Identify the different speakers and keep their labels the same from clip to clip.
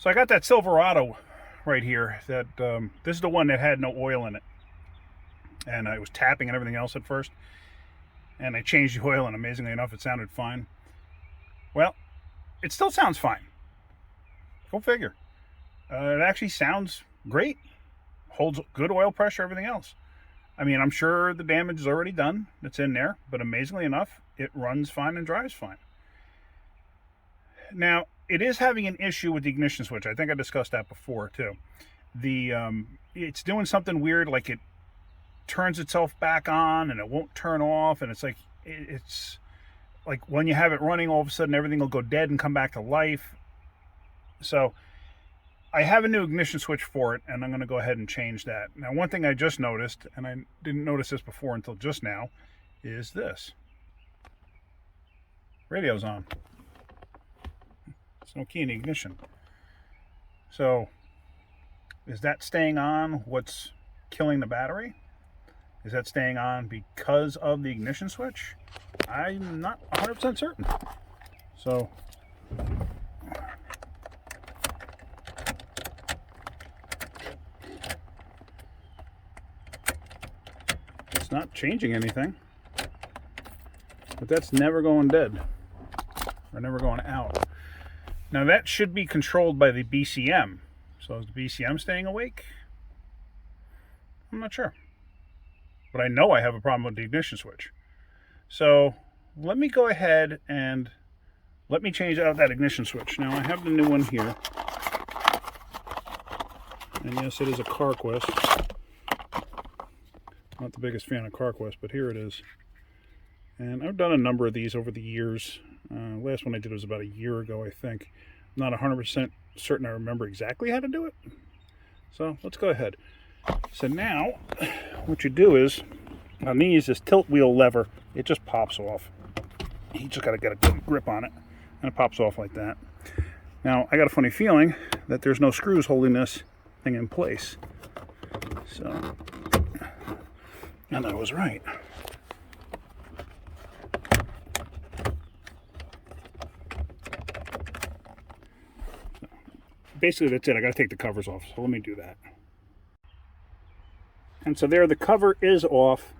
Speaker 1: So I got that Silverado right here. That this is the one that had no oil in it, and I was tapping and everything else at first. And I changed the oil, and amazingly enough, it sounded fine. Well, it still sounds fine. Go figure. It actually sounds great. Holds good oil pressure, everything else. I mean, I'm sure the damage is already done that's in there, but amazingly enough, it runs fine and drives fine. Now, it is having an issue with the ignition switch. I think I discussed that before, too. It's doing something weird, like it turns itself back on and it won't turn off, and it's like when you have it running, all of a sudden everything will go dead and come back to life. So I have a new ignition switch for it, and I'm going to go ahead and change that. Now, one thing I just noticed, and I didn't notice this before until just now, is this. Radio's on. There's no key in the ignition. So is that staying on what's killing the battery? Is that staying on because of the ignition switch? I'm not 100% certain. So it's not changing anything, but that's never going dead or never going out. Now that should be controlled by the BCM. So is the BCM staying awake? I'm not sure. But I know I have a problem with the ignition switch. So let me go ahead and let me change out that ignition switch. Now I have the new one here. And yes, it is a CarQuest. Not the biggest fan of CarQuest, but here it is. And I've done a number of these over the years. Last one I did was about a year ago, I think. I'm not 100% certain I remember exactly how to do it. So let's go ahead. So now, what you do is, on these, this tilt wheel lever, it just pops off. You just got to get a good grip on it, and it pops off like that. Now, I got a funny feeling that there's no screws holding this thing in place. So, and I was right. So, basically, that's it. I got to take the covers off, so let me do that. And so there, the cover is off,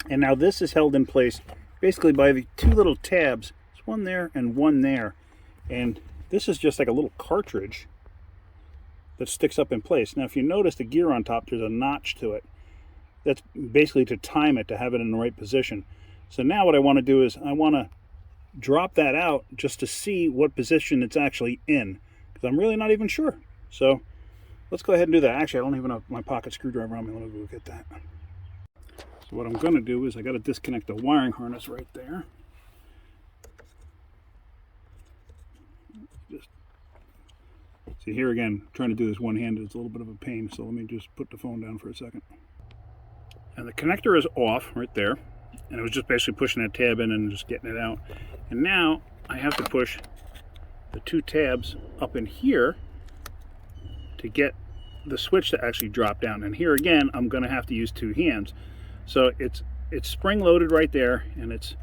Speaker 1: and now this is held in place basically by the two little tabs. There's one there and one there, and this is just like a little cartridge that sticks up in place. Now if you notice the gear on top, there's a notch to it. That's basically to time it, to have it in the right position. So now what I want to do is I want to drop that out just to see what position it's actually in, because I'm really not even sure. So let's go ahead and do that. Actually, I don't even have my pocket screwdriver on me. Let me go get that. So what I'm going to do is I got to disconnect the wiring harness right there. Just see here again, trying to do this one-handed is a little bit of a pain. So let me just put the phone down for a second. And the connector is off right there. And it was just basically pushing that tab in and just getting it out. And now I have to push the two tabs up in here to get the switch to actually drop down. And here again, I'm going to have to use two hands. So it's spring loaded right there, and it's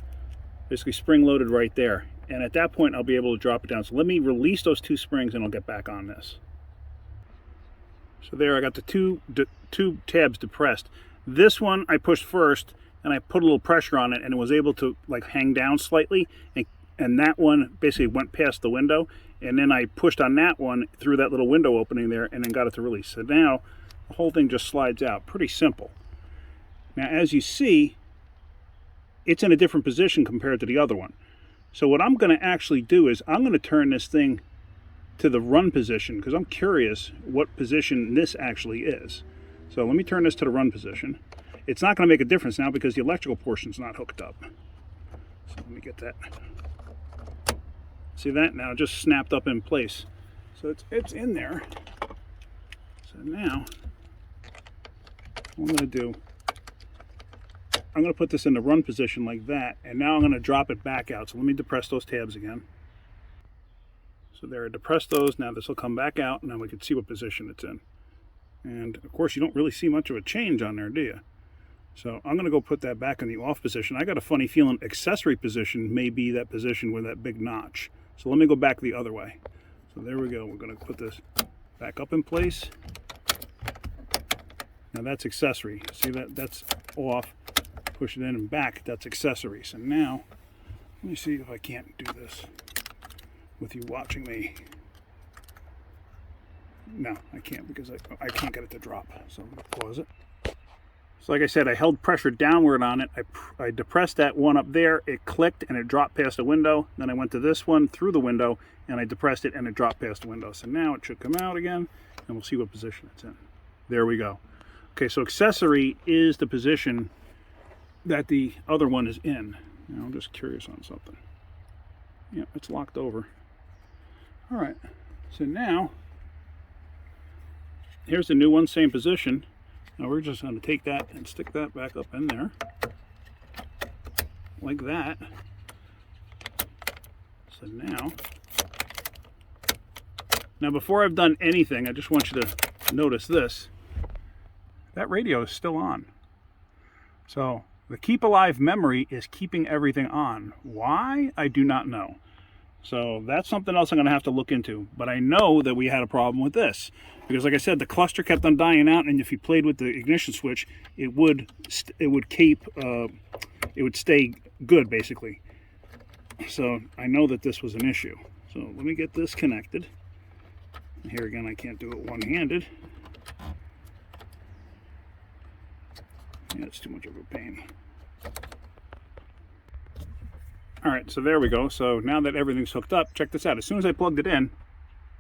Speaker 1: basically spring loaded right there. And at that point, I'll be able to drop it down. So let me release those two springs, and I'll get back on this. So there, I got the two tabs depressed. This one I pushed first, and I put a little pressure on it, and it was able to like hang down slightly, and that one basically went past the window. And then I pushed on that one through that little window opening there, and then got it to release. So now the whole thing just slides out. Pretty simple. Now, as you see, it's in a different position compared to the other one. So what I'm going to actually do is I'm going to turn this thing to the run position, because I'm curious what position this actually is. So let me turn this to the run position. It's not going to make a difference now because the electrical portion's not hooked up. So let me get that. See that? Now it just snapped up in place. So it's in there. So now what I'm going to do, I'm going to put this in the run position like that, and now I'm going to drop it back out. So let me depress those tabs again. So there, I depressed those. Now this will come back out, and now we can see what position it's in. And of course, you don't really see much of a change on there, do you? So I'm going to go put that back in the off position. I got a funny feeling accessory position may be that position with that big notch. So let me go back the other way. So there we go. We're going to put this back up in place. Now that's accessory. See that? That's off. Push it in and back. That's accessory. So now, let me see if I can't do this with you watching me. No, I can't because I can't get it to drop. So I'm going to pause it. So like I said, I held pressure downward on it. I depressed that one up there. It clicked and it dropped past the window. Then I went to this one through the window and I depressed it and it dropped past the window. So now it should come out again and we'll see what position it's in. There we go. Okay, so accessory is the position that the other one is in. Now I'm just curious on something. Yeah, it's locked over. All right, so now here's the new one, same position. Now we're just going to take that and stick that back up in there, like that. So now before I've done anything, I just want you to notice this. That radio is still on. So the keep alive memory is keeping everything on. Why? I do not know. So that's something else I'm going to have to look into. But I know that we had a problem with this. Because like I said, the cluster kept on dying out, and if you played with the ignition switch, it would stay good, basically. So I know that this was an issue. So let me get this connected. Here again, I can't do it one-handed. Yeah, it's too much of a pain. All right, so there we go. So now that everything's hooked up, check this out. As soon as I plugged it in,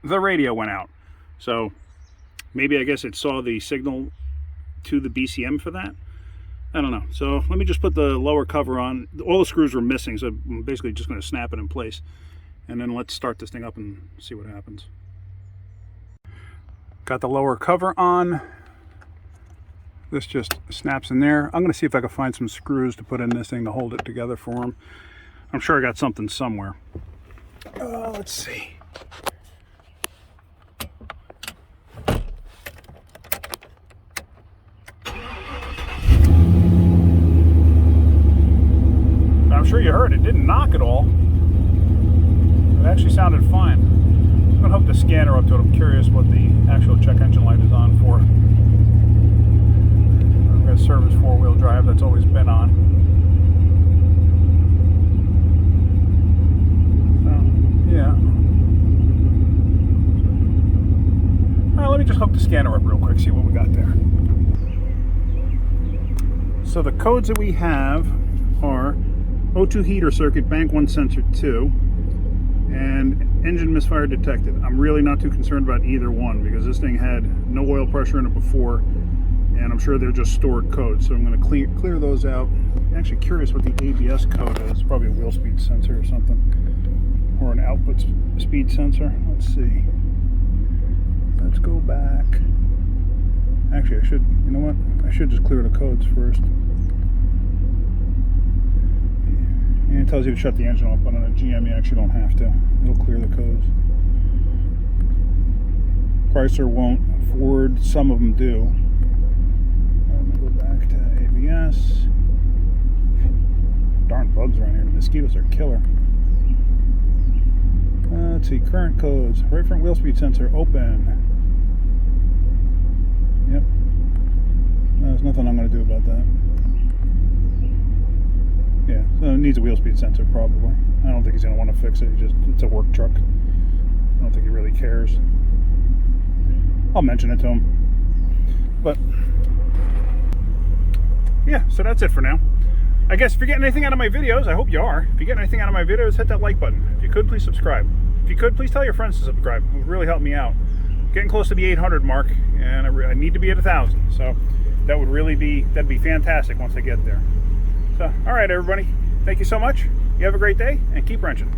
Speaker 1: the radio went out. So maybe I guess it saw the signal to the BCM for that. I don't know. So let me just put the lower cover on. All the screws were missing, so I'm basically just going to snap it in place. And then let's start this thing up and see what happens. Got the lower cover on. This just snaps in there. I'm going to see if I can find some screws to put in this thing to hold it together for them. I'm sure I got something somewhere. Let's see. I'm sure you heard it didn't knock at all. It actually sounded fine. I'm going to hook the scanner up to it. I'm curious what the actual check engine light is on for. I've got service four-wheel drive that's always been on. So, yeah. All right, let me just hook the scanner up real quick, see what we got there. So the codes that we have are O2 heater circuit, bank 1 sensor 2, and engine misfire detected. I'm really not too concerned about either one because this thing had no oil pressure in it before, and I'm sure they're just stored codes. So I'm going to clear those out. I'm actually curious what the ABS code is. Probably a wheel speed sensor or something, or an output speed sensor. Let's see. Let's go back. Actually, I should. You know what? I should just clear the codes first. And it tells you to shut the engine off, but on a GM you actually don't have to. It'll clear the codes. Chrysler won't. Ford, some of them do. I'm going to go back to ABS. Darn bugs around here. The mosquitoes are killer. Let's see, current codes. Right front wheel speed sensor, open. Yep. There's nothing I'm going to do about that. Yeah, so it needs a wheel speed sensor probably. I don't think he's going to want to fix it. It's a work truck. I don't think he really cares. I'll mention it to him. But yeah, so that's it for now. I guess if you're getting anything out of my videos, I hope you are. If you're getting anything out of my videos, hit that like button. If you could, please subscribe. If you could, please tell your friends to subscribe. It would really help me out. Getting close to the 800 mark, and I need to be at 1,000. So that'd be fantastic once I get there. So, all right, everybody. Thank you so much. You have a great day, and keep wrenching.